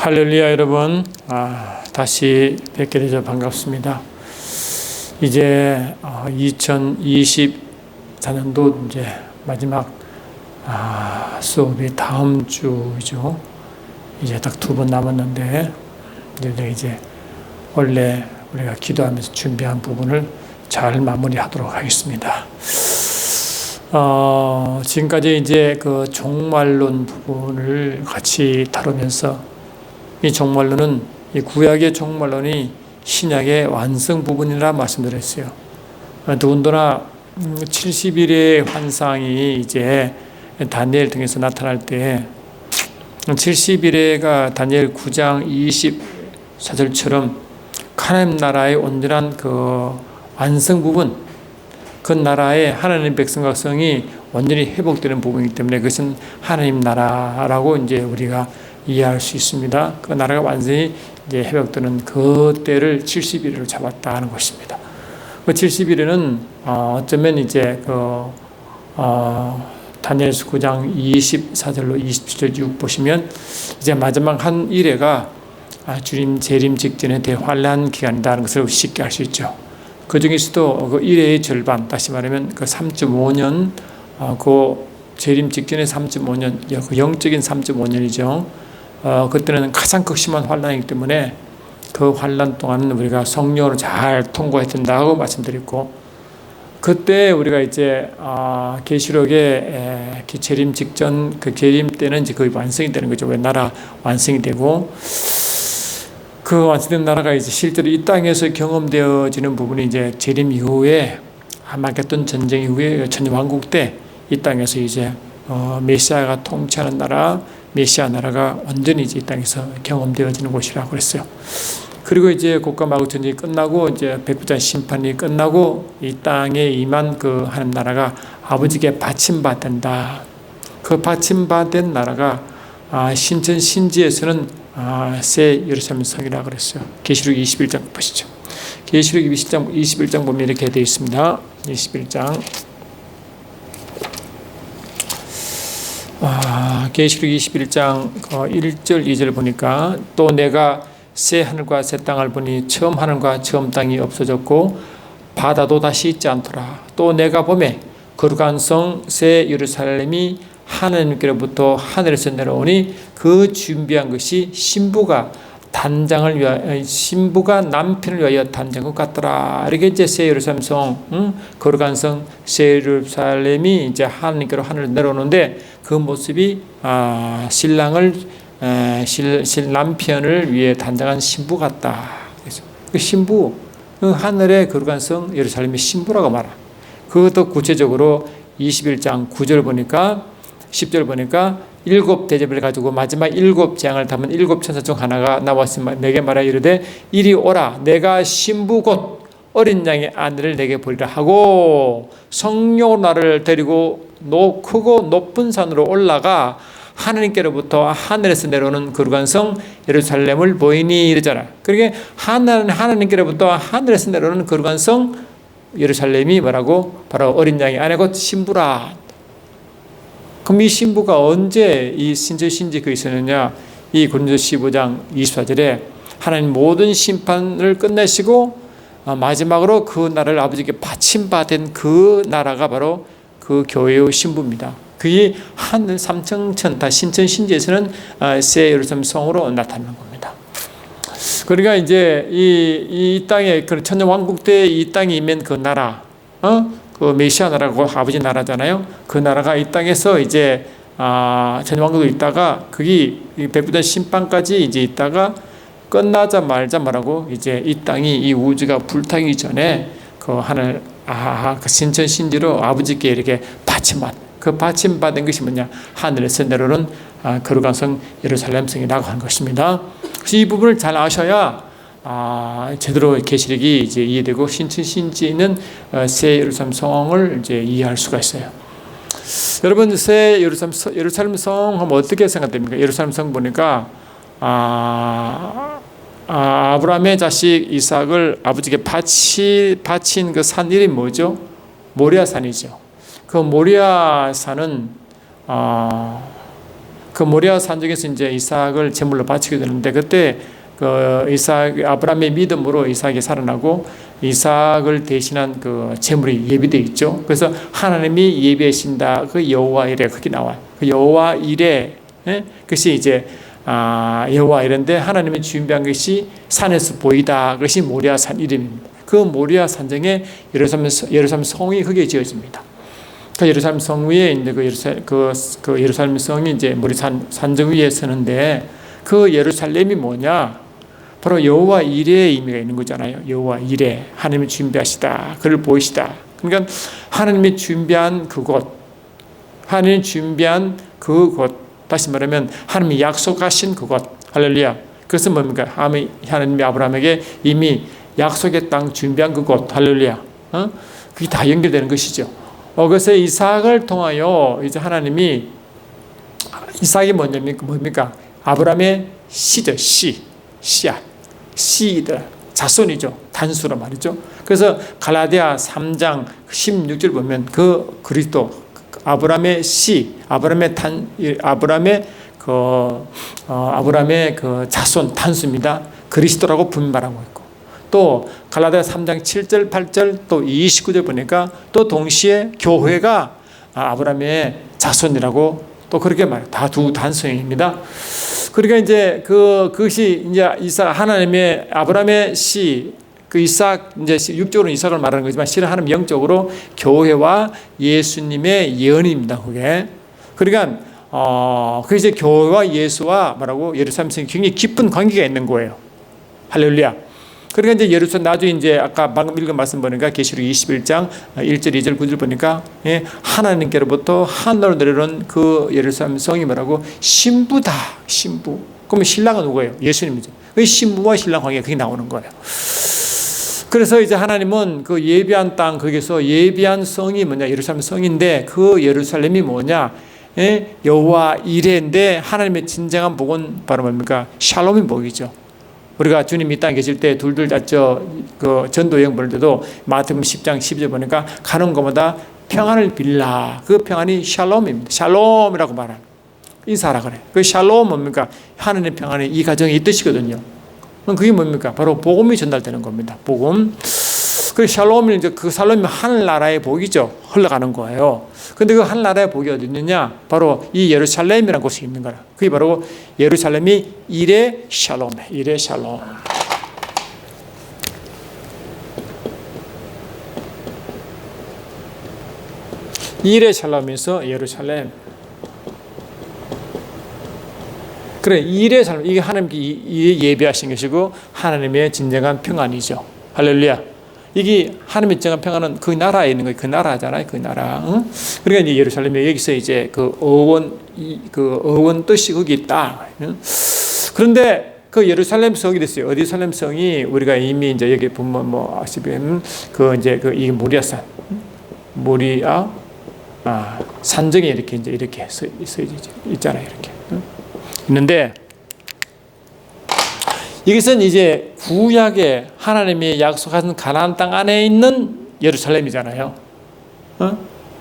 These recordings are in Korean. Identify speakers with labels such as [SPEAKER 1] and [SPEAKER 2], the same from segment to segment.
[SPEAKER 1] 할렐루야 여러분, 다시 뵙게 되서 반갑습니다. 이제 2024년도 이제 마지막 수업이 다음 주죠. 이제 딱 2번 남았는데 이제 원래 우리가 기도하면서 준비한 부분을 잘 마무리하도록 하겠습니다. 지금까지 이제 그 종말론 부분을 같이 다루면서 이 종말론은, 이 구약의 종말론이 신약의 완성 부분이라 말씀드렸어요. 더군다나 70일의 환상이 이제 다니엘 등에서 나타날 때 70일에가 다니엘 9장 24절처럼 하나님 나라의 온전한 그 완성 부분, 그 나라의 하나님 백성각성이 완전히 회복되는 부분이기 때문에 그것은 하나님 나라라고 이제 우리가 이해할 수 있습니다. 그 나라가 완전히 이제 회복되는 그 때를 70일로 잡았다 하는 것입니다. 그 70일에는 어쩌면 이제 다니엘서 9장 24절로 27절 쭉 보시면 이제 마지막 한 일회가 주님 재림 직전의 대환란 기간이라는 것을 쉽게 알 수 있죠. 그 중에서도 그 일회의 절반, 다시 말하면 그 3.5년, 그 재림 직전의 3.5년, 그 영적인 3.5년이죠. 그때는 가장 극심한 환란이기 때문에 그 환란 동안 우리가 성령으로 잘 통과해야 된다고 말씀드렸고, 그때 우리가 이제 계시록의 재림 직전 그 재림 때는 이제 거의 완성이 되는 거죠. 왜 나라 완성이 되고, 그 완성된 나라가 이제 실제로 이 땅에서 경험되어지는 부분이 이제 재림 이후에 아마겟돈 전쟁 이후에 천년왕국 때 이 땅에서 이제 메시아가 통치하는 나라, 메시아 나라가 완전히 이제 이 땅에서 경험되어지는 곳이라고 그랬어요. 그리고 이제 곡과 마구 전쟁이 끝나고 이제 백부장 심판이 끝나고 이 땅에 임한 그 하나님 나라가 아버지께 받침받는다. 그 받침받은 나라가 신천 신지에서는 새 예루살렘 성이라고 그랬어요. 계시록 21장 보시죠. 계시록 21장 보면 이렇게 되어 있습니다. 21장. 계시록 21장 1절 2절 보니까 또 내가 새 하늘과 새 땅을 보니 처음 하늘과 처음 땅이 없어졌고 바다도 다시 있지 않더라. 또 내가 보매 거룩한 성 새 예루살렘이 하나님께로부터 하늘에서 내려오니 그 준비한 것이 신부가 남편을 위하여 단장한 것 같더라. 이렇게 이제 새 예루살렘 성, 거룩한 성 새 예루살렘이 이제 하나님께로 하늘에 내려오는데 그 모습이 남편을 위해 단장한 신부 같다. 그래서 그 신부, 그 하늘의 거룩한 성 예루살렘의 신부라고 말하. 그것도 구체적으로 21장 9절 보니까 10절 보니까 7 대접을 가지고 마지막 7 재앙을 담은 7 천사 중 하나가 나왔으면 내게 말하여 이르되 이리 오라. 내가 신부 곧 어린 양의 아내를 내게 보리라 하고 성령으로 나를 데리고 크고 높은 산으로 올라가 하나님께로부터 하늘에서 내려오는 거룩한 성 예루살렘을 보이니 이러잖아. 그러니까 하나님께로부터 하늘에서 내려오는 거룩한 성 예루살렘이 뭐라고? 바로 어린 양의 아내 곧 신부라. 그럼 이 신부가 언제 이 신지 그 있었느냐? 이 고린도서 15장 24절에 하나님 모든 심판을 끝내시고 마지막으로 그 나라를 아버지께 받침받은 그 나라가 바로 그 교회의 신부입니다. 그게 하늘 삼청천 다 신천 신지에서는 새 예루살렘 성으로 나타나는 겁니다. 그러니까 이제 이 땅에 그 천년왕국 때 이 땅에 있는 그 나라, 그 메시아 나라고 아버지 나라잖아요. 그 나라가 이 땅에서 이제 천년왕국에 있다가 그게 백부장 심판까지 이제 있다가 끝나자 말자 말하고 이제 이 땅이 이 우주가 불타기 전에 그 하늘 그 신천 신지로 아버지께 이렇게 받침받은 것이 뭐냐? 하늘에서 내려오는 거룩한 성 예루살렘 성이라고 하는 것입니다. 그래서 이 부분을 잘 아셔야 제대로 계시록이 이제 이해되고 신천 신지는 새 예루살렘 성을 이제 이해할 수가 있어요. 여러분 새 예루살렘 성 하면 어떻게 생각됩니까? 예루살렘 성 보니까 아브라함의 자식 이삭을 아버지께 바친 그 산 이름이 뭐죠? 모리아 산이죠. 그 모리아 산은 그 모리아 산적에서 이제 이삭을 제물로 바치게 되는데 그때 그 이삭 아브라함의 믿음으로 이삭이 살아나고 이삭을 대신한 그 제물이 예비되어 있죠. 그래서 하나님이 예비하신다. 그 여호와 이레 그게 나와요. 그 여호와 이레 그것이 이제 여호와 이레인데 하나님이 준비한 것이 산에서 보이다. 그것이 모리아 산 이름입니다. 그 모리아 산정에 예루살렘 성이 그게 지어집니다. 그 예루살렘 성 위에 이제 그 예루살렘 성이 이제 모리 산정 위에 서는데 그 예루살렘이 뭐냐? 바로 여호와 이레의 의미가 있는 거잖아요. 여호와 이레, 하나님이 준비하시다, 그를 보이시다. 그러니까 하나님이 준비한 그곳, 하나님이 준비한 그곳, 다시 말하면 하나님이 약속하신 그곳, 할렐루야. 그것은 뭡니까? 하나님이 아브라함에게 이미 약속의 땅 준비한 그곳, 할렐루야. 그게 다 연결되는 것이죠. 그래서 이삭을 통하여 이제 하나님이 이삭이 뭡니까? 아브라함의 씨죠, 씨앗. 씨들, 자손이죠. 단수로 말이죠. 그래서 갈라디아 3장 16절 보면 그 그리스도, 아브라함의 씨, 아브라함의 그 자손, 단수입니다. 그리스도라고 분말하고 있고. 또 갈라디아 3장 7절, 8절 또 29절 보니까 또 동시에 교회가 아브라함의 자손이라고 또 그렇게 말해요. 다 두 단수입니다. 그러니까 이제 그것이 이제 하나님의 아브라함의 씨, 그 이삭, 이제 육적으로 이삭을 말하는 거지만 실은 하나님 영적으로 교회와 예수님의 예언입니다. 그게. 그러니까, 그 이제 교회와 예수와 뭐라고 예루살렘 성이 굉장히 깊은 관계가 있는 거예요. 할렐루야. 그러니까 이제 예루살렘 나중에 이제 아까 방금 읽은 말씀 보니까 계시록 21장 1절, 2절, 9절 보니까 하나님께로부터 하늘로 내려오는 그 예루살렘 성이 뭐라고 신부다. 신부. 그러면 신랑은 누구예요? 예수님이죠. 그 신부와 신랑 관계가 그게 나오는 거예요. 그래서 이제 하나님은 그 예비한 땅 거기서 예비한 성이 뭐냐? 예루살렘 성인데 그 예루살렘이 뭐냐? 여호와 이레인데 하나님의 진정한 복은 바로 뭡니까? 샬롬의 복이죠. 우리가 주님 이 땅에 계실 때 둘둘 잤죠. 그 전도 여행 보낼 때도 마태복음 10장 12절 보니까 가는 곳마다 평안을 빌라. 그 평안이 샬롬입니다. 샬롬이라고 말하는 인사하라 그래. 그 샬롬 뭡니까? 하나님의 평안이 이 가정에 있듯이거든요. 그럼 그게 뭡니까? 바로 복음이 전달되는 겁니다. 복음. 그 샬롬이 이제 그 샬롬이 하늘나라의 복이죠. 흘러가는 거예요. 근데 그 하늘나라의 복이 어디 있느냐? 바로 이 예루살렘이라는 곳에 있는 거라. 그게 바로 예루살렘이 이레 샬롬, 이레 샬롬. 이레 샬롬에서 예루살렘. 그래, 이레 샬롬. 이게 하나님께 예비하신 것이고 하나님의 진정한 평안이죠. 할렐루야. 이게 하나님의 진정한 평안은 그 나라에 있는 거예요. 그 나라잖아요. 그 나라. 응? 그러니까 이제 예루살렘에 여기서 이제 그 어원 뜻이 거기 있다. 응? 그런데 그 예루살렘 성이 됐어요. 예루살렘 성이 우리가 이미 이제 여기 보면 뭐 아시면 그 이제 이 모리아산, 모리아 산정에 이렇게 이제 이렇게 서 있잖아요. 이렇게 응? 있는데. 이것은 이제 구약에 하나님이 약속하신 가나안 땅 안에 있는 예루살렘이잖아요.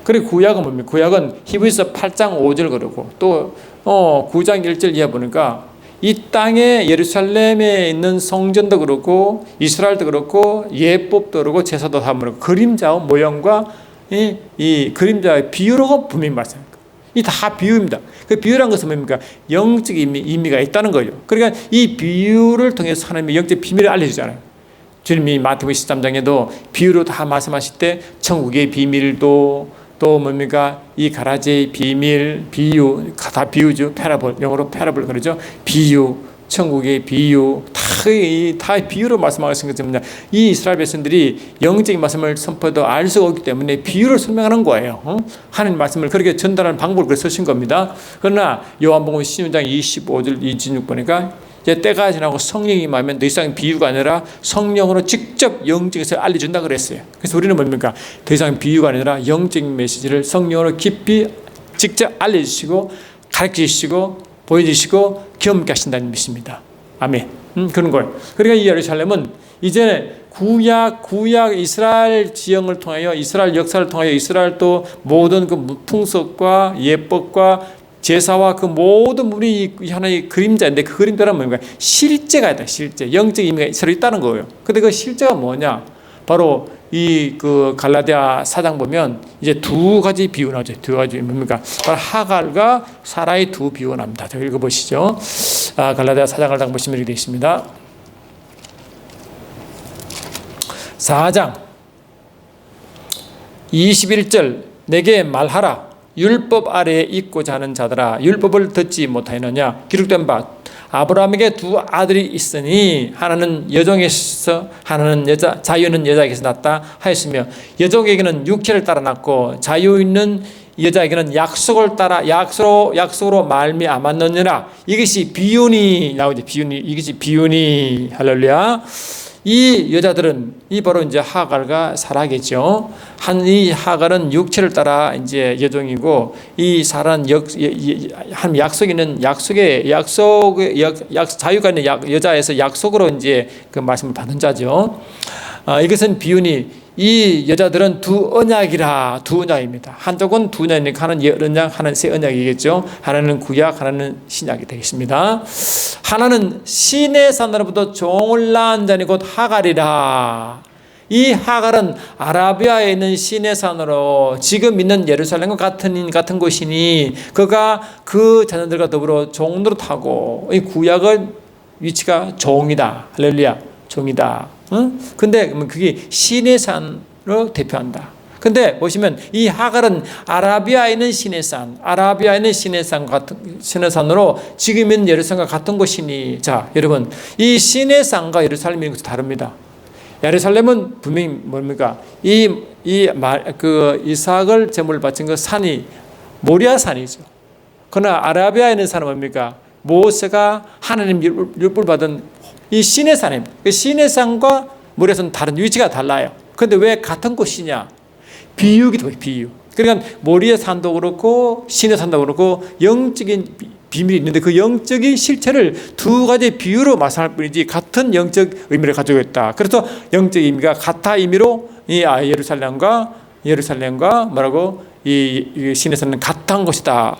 [SPEAKER 1] 그리고 구약은 뭡니까? 구약은 히브리서 8장 5절 그러고 또 9장 1절 이하 보니까 이 땅에 예루살렘에 있는 성전도 그렇고 이스라엘도 그렇고 예법도 그렇고 제사도 다 그렇고 그림자와 모형과 이 그림자의 비유로 분명히 말씀합니다. 이 다 비유입니다. 그 비유란 것은 뭡니까? 영적 의미가 있다는 거죠. 그러니까 이 비유를 통해서 하나님의 영적 비밀을 알려주잖아요. 주님이 마태복음 13장에도 비유로 다 말씀하실 때 천국의 비밀도 또 뭡니까? 이 가라지의 비밀, 비유, 다 비유죠. 패러블, 영어로 패러블 그러죠. 비유, 천국의 비유, 다 비유로 말씀하신 것은 뭐냐? 이 이스라엘 백성들이 영적인 말씀을 선포해도 알 수가 없기 때문에 비유를 설명하는 거예요. 하나님 말씀을 그렇게 전달하는 방법을 그렇게 쓰신 겁니다. 그러나 요한복음 16장 25절 26 보니까 이제 때가 지나고 성령이 임하면 더 이상 비유가 아니라 성령으로 직접 영적에서 알려준다 그랬어요. 그래서 우리는 뭡니까? 더 이상 비유가 아니라 영적인 메시지를 성령으로 깊이 직접 알려주시고 가르치시고 보여주시고 경험케 하신다는 믿습니다. 아멘. 그런 거예요. 그러니까 이 예루살렘은 이제 구약 이스라엘 지형을 통하여 이스라엘 역사를 통하여 이스라엘 또 모든 그 풍속과 예법과 제사와 그 모든 물이 하나의 그림자인데 그 그림자란 뭡니까? 실제가 있다. 실제. 영적 의미가 서로 있다는 거예요. 근데 그 실제가 뭐냐? 바로 이 그 갈라디아 4장 보면 이제 두 가지 비유 나오죠. 두 가지 뭡니까? 바로 하갈과 사라의 두 비유가 납니다. 자, 읽어보시죠. 갈라디아 4장을 딱 보시면 이렇게 되어 있습니다. 4장 21절 내게 말하라. 율법 아래에 있고자 하는 자들아 율법을 듣지 못하였느냐. 기록된 바 아브라함에게 두 아들이 있으니 하나는 여종에서 하나는 여자, 자유는 여자에게서 났다 하였으며 여종에게는 육체를 따라 났고 자유 있는 여자에게는 약속을 따라 약속으로 말미암았느니라. 이것이 비유니 나오죠. 비유니, 이것이 비유니. 할렐루야. 이 여자들은 이 바로 이제 하갈과 사라겠죠. 이 하갈은 육체를 따라 이제 여종이고 이 사라는 한 약속에는 자유가 있는 여자에서 약속으로 이제 그 말씀을 받은 자죠. 이것은 비유니 이 여자들은 두 언약이라. 두 언약입니다. 한쪽은 두 언약이니까 하나는 언약, 하나는 새 언약이겠죠. 하나는 구약, 하나는 신약이 되겠습니다. 하나는 신의 산으로부터 종을 낳은 자니 곧 하갈이라. 이 하갈은 아라비아에 있는 신의 산으로 지금 있는 예루살렘과 같은 곳이니 그가 그 자녀들과 더불어 종으로 타고 이 구약의 위치가 종이다. 할렐루야. 종이다. 근데 그게 신의 산으로 대표한다. 근데 보시면 이 하갈은 아라비아에 있는 신의 산, 아라비아에 있는 신의 산으로 지금 있는 예루살렘과 같은 곳이니. 자, 여러분, 이 신의 산과 예루살렘이 다릅니다. 예루살렘은 분명히 뭡니까? 이삭을 제물을 바친 그 산이 모리아 산이죠. 그러나 아라비아에 있는 산은 뭡니까? 모세가 하나님 율법을 받은 이 신의 산입니다. 그 신의 산과 모리아 산은 다른 위치가 달라요. 그런데 왜 같은 곳이냐? 비유기도 해요. 비유. 그러니까 모리아 산도 그렇고 신의 산도 그렇고 영적인 비밀이 있는데 그 영적인 실체를 두 가지 비유로 말씀할 뿐이지 같은 영적 의미를 가지고 있다. 그래서 영적 의미가 같은 의미로 이 예루살렘과 뭐라고 이 신의 산은 같은 곳이다.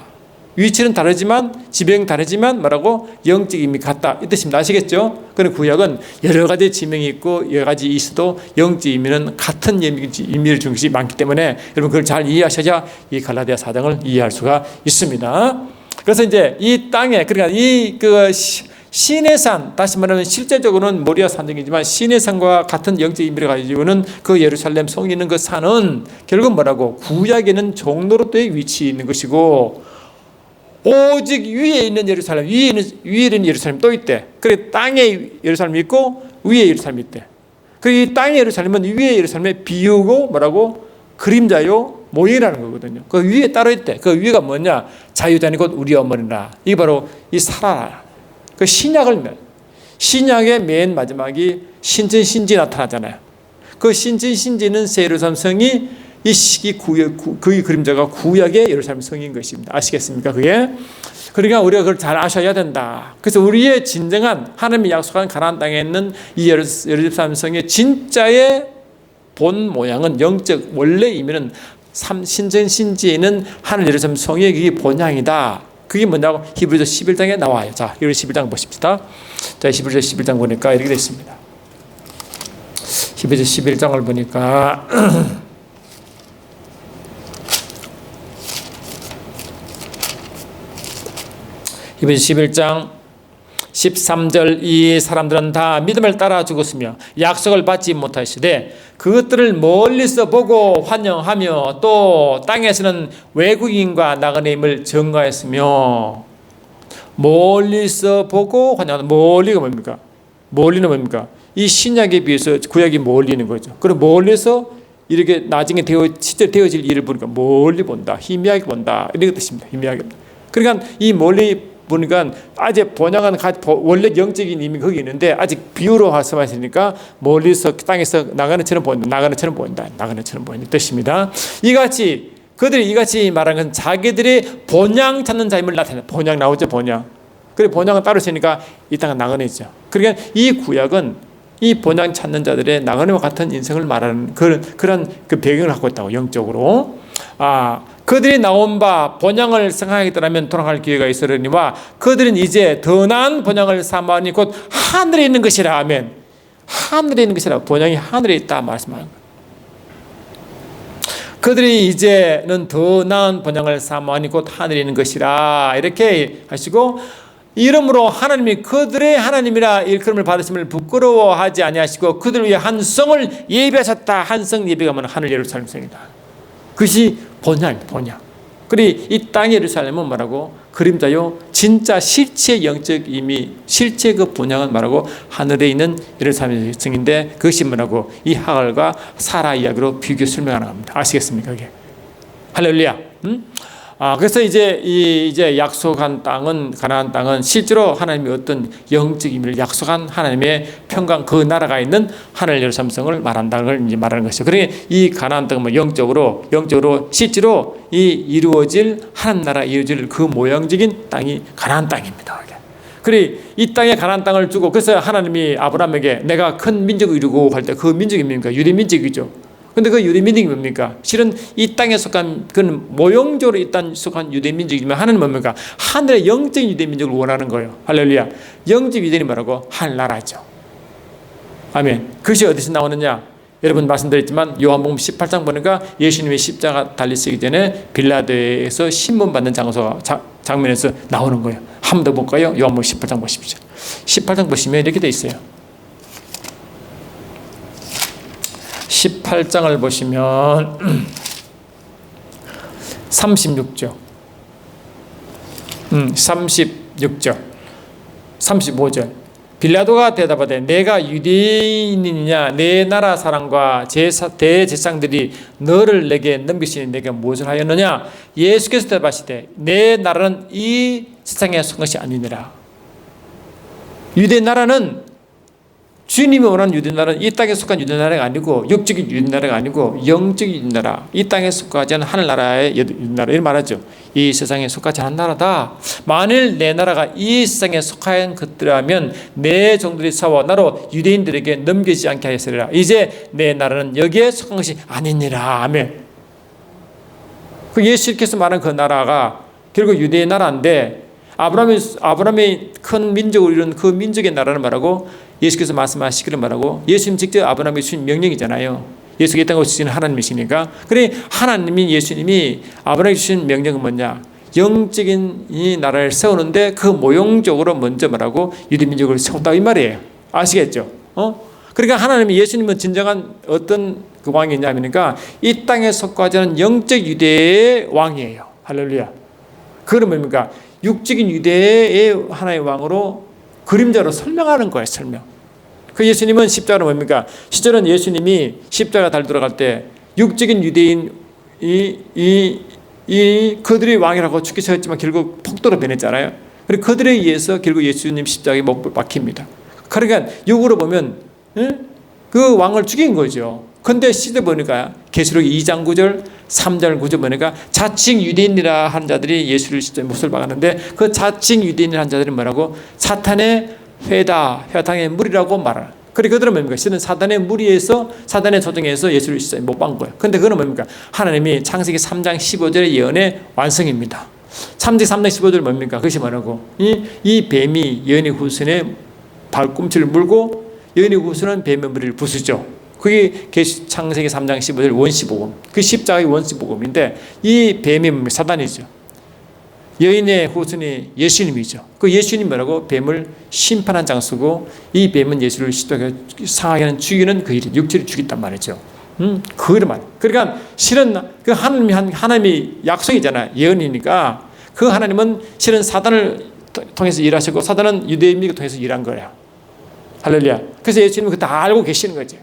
[SPEAKER 1] 위치는 다르지만 지명이 다르지만 뭐라고 영적 의미 같다 이 뜻입니다. 아시겠죠? 그런데 구약은 여러 가지 지명이 있고 여러 가지 있어도 영적 의미는 같은 의미를 주는 것이 많기 때문에 여러분 그걸 잘 이해하셔야 이 갈라디아 4장을 이해할 수가 있습니다. 그래서 이제 이 땅에 그러니까 신의 산, 다시 말하면 실제적으로는 모리아 산정이지만 신의 산과 같은 영적 의미를 가지고는 그 예루살렘 성이 있는 그 산은 결국 뭐라고 구약에는 종로로도에 위치해 있는 것이고 오직 위에 있는 예루살렘, 위에 있는 예루살렘 또 있대. 그래 땅에 예루살렘이 있고 위에 예루살렘이 있대. 그 땅의 예루살렘은 위에 예루살렘의 비유고 뭐라고 그림자요 모형이라는 거거든요. 그 위에 따로 있대. 그 위가 뭐냐? 자유자니 곧 우리 어머니라. 이게 바로 이 사라. 그 신약의 맨 마지막이 신천신지 나타나잖아요. 그 신천신지는 새 예루살렘 성이 이 시기 그의 그림자가 구약의 예루살렘 성인 것입니다. 아시겠습니까? 그게? 그러니까 우리가 그걸 잘 아셔야 된다. 그래서 우리의 진정한 하나님이 약속한 가나안 땅에 있는 이 예루살렘 성의 진짜의 본 모양은 영적 원래 의미는 신천신지에 있는 하늘 예루살렘 성의 그게 본향이다. 그게 뭐냐고 히브리서 11장에 나와요. 자, 히브리서 11장 보십시다. 자, 히브리서 11장 보니까 이렇게 됐습니다. 히브리서 11장을 보니까 히브리서 11장 13절 이 사람들은 다 믿음을 따라 죽었으며 약속을 받지 못하시되 그것들을 멀리서 보고 환영하며 또 땅에서는 외국인과 나그네임을 증거했으며. 멀리서 보고 환영하는 멀리가 뭡니까? 멀리는 뭡니까? 이 신약에 비해서 구약이 멀리는 거죠. 그럼 멀리서 이렇게 나중에 실제 되어질 일을 보니까 멀리 본다, 희미하게 본다 이런 뜻입니다. 희미하게. 그러니까 이 멀리 보니까 아직 번역은 원래 영적인 의미 거기 있는데 아직 비유로 말씀하시니까 멀리서 땅에서 나가는처럼 보인다. 나가는처럼 보인다 뜻입니다. 그들이 이같이 말한 건 자기들이 본향 찾는 자임을 나타내. 본향 나오죠, 본향. 그래 본향은 따로 있으니까 이 땅은 나그네죠. 그러니까 이 구약은 이 본향 찾는 자들의 나그네와 같은 인생을 말하는 그런 그 배경을 갖고 있다고 영적으로. 그들이 나온 바 본향을 생각하겠다면 돌아갈 기회가 있으려니와 그들은 이제 더 나은 본향을 삼아니 곧 하늘에 있는 것이라. 아멘. 하늘에 있는 것이라. 본향이 하늘에 있다 말씀하는 거예요. 그들이 이제는 더 나은 본향을 삼아니 곧 하늘에 있는 것이라 이렇게 하시고, 이러므로 하나님이 그들의 하나님이라 일컬음을 받으심을 부끄러워하지 아니하시고 그들을 위해 한 성을 예비하셨다. 한 성 예비가 뭐냐? 하늘 예루살렘 성이다. 그것이 본향. 그리고 이 땅의 예루살렘은 뭐라고? 그림자요. 진짜 실체 영적 의미, 실체 그 본향은 뭐라고? 하늘에 있는 예루살렘 성인데, 그것이 뭐라고? 이 하갈과 사라 이야기로 비교 설명하는 겁니다. 아시겠습니까? 그게 할렐루야. 그래서 이제 약속한 땅은, 가나안 땅은 실제로 하나님이 어떤 영적 의미를 약속한 하나님의 평강, 그 나라가 있는 하늘 예루살렘성을 말한다는 걸 이제 말하는 것이죠. 그러니 이 가나안 땅은 뭐 영적으로 실제로 이 이루어질 하나님 나라 이루어질 그 모형적인 땅이 가나안 땅입니다. 그래 이 땅에 가나안 땅을 주고, 그래서 하나님이 아브라함에게 내가 큰 민족을 이루고 할 때 그 민족이 뭡니까? 유대 민족이죠. 근데 그 유대민족이 뭡니까? 실은 이 땅에 속한, 그건 모형적으로 이 땅에 속한 유대민족이지만 하나님은 뭡니까? 하늘의 영적인 유대민족을 원하는 거예요. 할렐루야. 영적 유대인이 뭐라고? 하늘나라죠. 아멘. 그것이 어디서 나오느냐? 여러분 말씀드렸지만 요한복음 18장 보니까 예수님의 십자가 달리시기 전에 빌라도에서 신문 받는 장면에서 나오는 거예요. 한 번 더 볼까요? 요한복음 18장 보십시오. 18장 보시면 이렇게 돼 있어요. 18장을 보시면 36절, 36절, 35절. 빌라도가 대답하되 내가 유대인이냐? 내 나라 사람과 대제사장들이 너를 내게 넘기시니 내가 무엇을 하였느냐? 예수께서 대답하시되 내 나라는 이 세상에 속한 것이 아니니라. 유대 나라는, 주님이 원하는 유대나라는 이 땅에 속한 유대나라가 아니고, 육적인 유대나라가 아니고 영적인 유대나라, 이 땅에 속하지 않은 하늘나라의 유대나라, 이렇게 말하죠. 이 세상에 속하지 않은 나라다. 만일 내 나라가 이 세상에 속한 것들이라면 내 종들이 싸워 나로 유대인들에게 넘기지 않게 하였으리라. 이제 내 나라는 여기에 속한 것이 아니니라. 아멘. 그 예수께서 말한 그 나라가 결국 유대의 나라인데, 아브라함이 큰 민족을 이룬 그 민족의 나라는 말하고, 예수께서 말씀하시기를 말하고, 예수님 직접 아브라함이 주신 명령이잖아요. 예수가 이 땅에 오시는 하나님이시니까. 그래 하나님이, 예수님이 아브라함이 주신 명령은 뭐냐? 영적인 이 나라를 세우는데 그 모형적으로 먼저 말하고 유대민족을 세웠다 이 말이에요. 아시겠죠? 그러니까 하나님이, 예수님은 진정한 어떤 그 왕이냐면니까 이 땅에 속하지 않은 영적 유대의 왕이에요. 할렐루야. 그건 뭡니까? 육적인 유대의 하나의 왕으로 그림자로 설명하는 거예요. 설명. 그 예수님은 십자가는 뭡니까? 실제로는 예수님이 십자가 달 들어갈 때 육적인 유대인 그들이 왕이라고 죽기서였지만 결국 폭도로 변했잖아요. 그리고 그들에 의해서 결국 예수님 십자가에 못 박힙니다. 그러니까 육으로 보면 그 왕을 죽인 거죠. 근데 시대 보니까 계시록 2장 9절 3절 9절 보니까 자칭 유대인이라 한 자들이 예수를 십자가에 못을 박았는데, 그 자칭 유대인이라 한 자들이 뭐라고? 사탄의 회당의 무리라고 말하는. 그리고 그들은 뭡니까? 실은 사단의 무리에서, 사단의 조정에서 예수를 십자가에 못 박은 거예요. 근데 그거는 뭡니까? 하나님이 창세기 3장 15절의 예언의 완성입니다. 창세기 3장 15절 뭡니까? 그것이 뭐라고? 이 뱀이 여인의 후손의 발꿈치를 물고 여인의 후손은 뱀의 머리를 부수죠. 그게 창세기 3장 15절 원시복음, 그 십자가의 원시복음인데, 이 뱀이 사단이죠. 여인의 후손이 예수님이죠. 그 예수님 뭐라고? 뱀을 심판한 장소고, 이 뱀은 예수를 십자가에 상하게 하는 죽이는 그 일이 육체를 죽였단 말이죠. 그 말. 그러니까 실은 그 하나님이 약속이잖아요. 예언이니까 그 하나님은 실은 사단을 통해서 일하시고 사단은 유대인을 통해서 일한 거야. 할렐루야. 그래서 예수님은 그거 다 알고 계시는 거죠.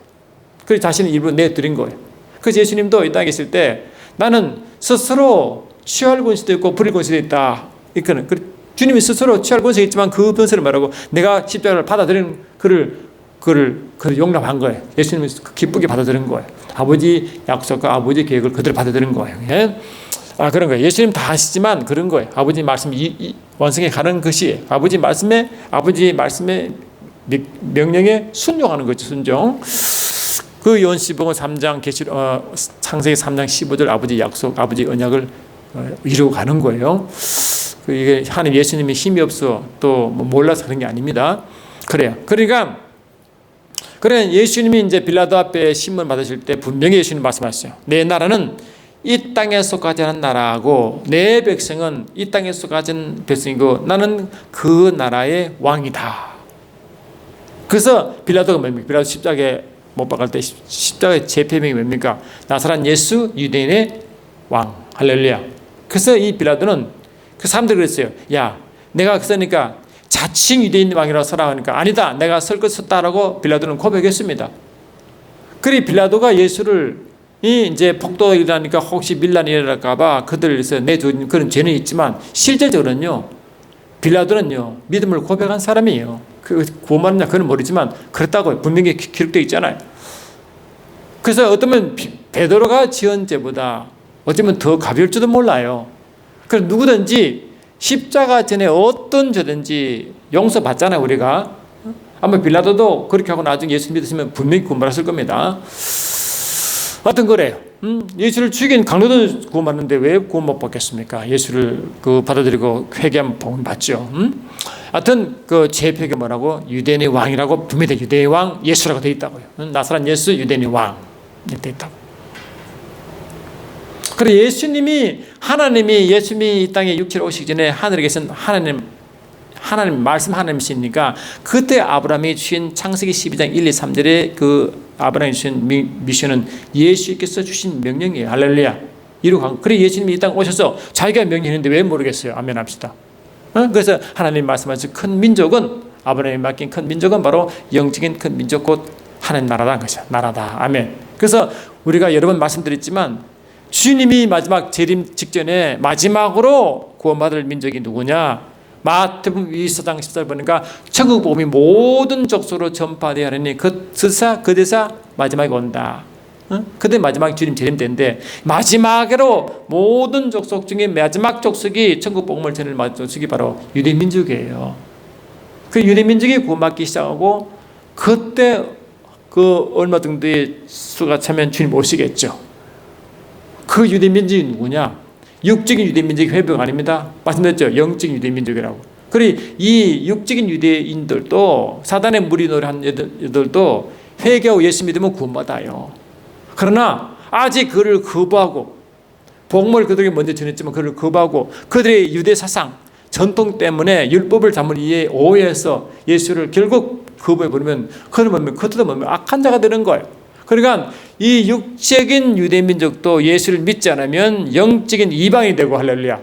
[SPEAKER 1] 그래서 자신의 일부러 내드린 거예요. 그래서 예수님도 이 땅에 계실 때 나는 스스로 취할 권세도 있고 부릴 권세도 있다. 이거는 주님이 스스로 취할 권세가 있지만 그 권세를 말하고 내가 십자가를 받아들이는 그를 용납한 거예요. 예수님이 기쁘게 받아들인 거예요. 아버지 약속과 아버지 계획을 그대로 받아들인 거예요. 예? 그런 거예요. 예수님 다 하시지만 그런 거예요. 아버지 말씀 완성해 가는 것이 아버지 말씀의 명령에 순종하는 거죠. 순종. 그 요한복음 3장 창세기 3장 15절 아버지 약속, 아버지 언약을 이루어 가는 거예요. 이게 하나님 예수님이 힘이 없어 또 몰라서 그런 게 아닙니다. 그래요. 그러니까 예수님이 이제 빌라도 앞에 신문 받으실 때 분명히 예수님 말씀하셨어요. 내 나라는 이 땅에 속하지 않은 나라고 내 백성은 이 땅에 속하지 백성이고 나는 그 나라의 왕이다. 그래서 빌라도가 뭡니까? 빌라도 십자가에 못 박을 때 십자가의 제패명이 뭡니까? 나사렛 예수 유대인의 왕. 할렐루야. 그래서 이 빌라도는 그 사람들이 그랬어요. 야, 내가 그러니까 자칭 유대인 왕이라고 설하니까 아니다. 내가 설 것 썼다라고 빌라도는 고백했습니다. 그리 빌라도가 예수를 이제 폭도가 일어나니까 혹시 밀란이 일어날까봐 그들에서 내준 그런 죄는 있지만 실제적으로는요, 빌라도는요, 믿음을 고백한 사람이에요. 그 구원받느냐 그건 모르지만 그렇다고 분명히 기록되어 있잖아요. 그래서 어쩌면 베드로가 지은 죄보다 어쩌면 더 가벼울지도 몰라요. 그래서 누구든지 십자가 전에 어떤 죄든지 용서받잖아요, 우리가. 아마 빌라도도 그렇게 하고 나중에 예수 믿으시면 분명히 구원받았을 겁니다. 하여튼 그래요. 예수를 죽인 강도도 구원받는데 왜 구원 못 받겠습니까? 예수를 받아들이고 회개하면 복음 받죠. 하여튼 그 제표가 뭐라고? 유대인의 왕이라고 분명히 유대인의 왕 예수라고 되어 있다고요. 나사렛 예수 유대인의 왕 되어 있다고. 그래 하나님이 예수님이 이 땅에 육체로 오시기 전에 하늘에 계신 하나님 말씀 하나님이시니까 그때 아브라함이 주신 창세기 12장 1, 2, 3절에 그 아브라함이 주신 미션은 예수께서 주신 명령이에요. 할렐루야. 이루고 그래 예수님이 이 땅 오셔서 자기가 명령했는데 왜 모르겠어요. 아멘 합시다. 그래서 하나님 말씀하신 큰 민족은 아브라함이 맡긴 큰 민족은 바로 영적인 큰 민족 곧 하나님 나라라는 것이야. 나라다. 아멘. 그래서 우리가 여러 번 말씀드렸지만 주님이 마지막 재림 직전에 마지막으로 구원받을 민족이 누구냐? 마태복음 24장 14절 보니까 천국 복음이 모든 족속으로 전파되어야 하니 그 대사 마지막에 온다. 그때 마지막 주님 재림 때인데 마지막으로 모든 족속 중에 마지막 족속이 천국 복음을 전할 마지막 족속이 바로 유대 민족이에요. 그 유대 민족이 구원받기 시작하고 그때 그 얼마 정도의 수가 차면 주님 오시겠죠. 그 유대 민족이 누구냐? 육적인 유대 민족이 회복 아닙니다. 말씀드렸죠. 영적인 유대 민족이라고. 그리고 이 육적인 유대인들도 사단의 무리 노래한 이들도 회개하고 예수 믿으면 구원받아요. 그러나 아직 그를 거부하고 복음을 그들에게 먼저 전했지만 그를 거부하고 그들의 유대 사상 전통 때문에 율법을 잘못 오해해서 예수를 결국 거부해버리면 그들도 악한 자가 되는 거예요. 그러니까 이 육적인 유대 민족도 예수를 믿지 않으면 영적인 이방이 되고 할렐루야.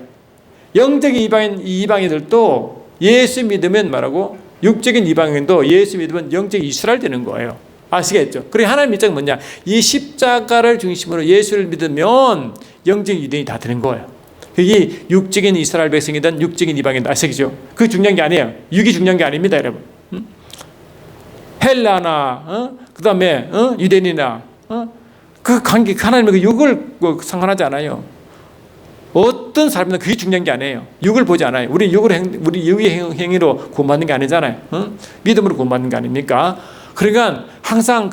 [SPEAKER 1] 영적인 이방인들도 예수 믿으면 말하고 육적인 이방인도 예수 믿으면 영적인 이스라엘 되는 거예요. 아시겠죠? 그리고 하나님 입장은 뭐냐? 이 십자가를 중심으로 예수를 믿으면 영적인 유대인이 다 되는 거예요. 그게 육적인 이스라엘 백성이든 육적인 이방인이든 아시겠죠? 그게 중요한 게 아니에요. 육이 중요한 게 아닙니다, 여러분. 헬라나 그 다음에 유대인이나 그 관계 하나님의 육을 상관하지 않아요. 어떤 사람이든 그게 중요한 게 아니에요. 육을 보지 않아요. 우리 육의 행위로 구원받는 게 아니잖아요. 믿음으로 구원받는 게 아닙니까? 그러니까 항상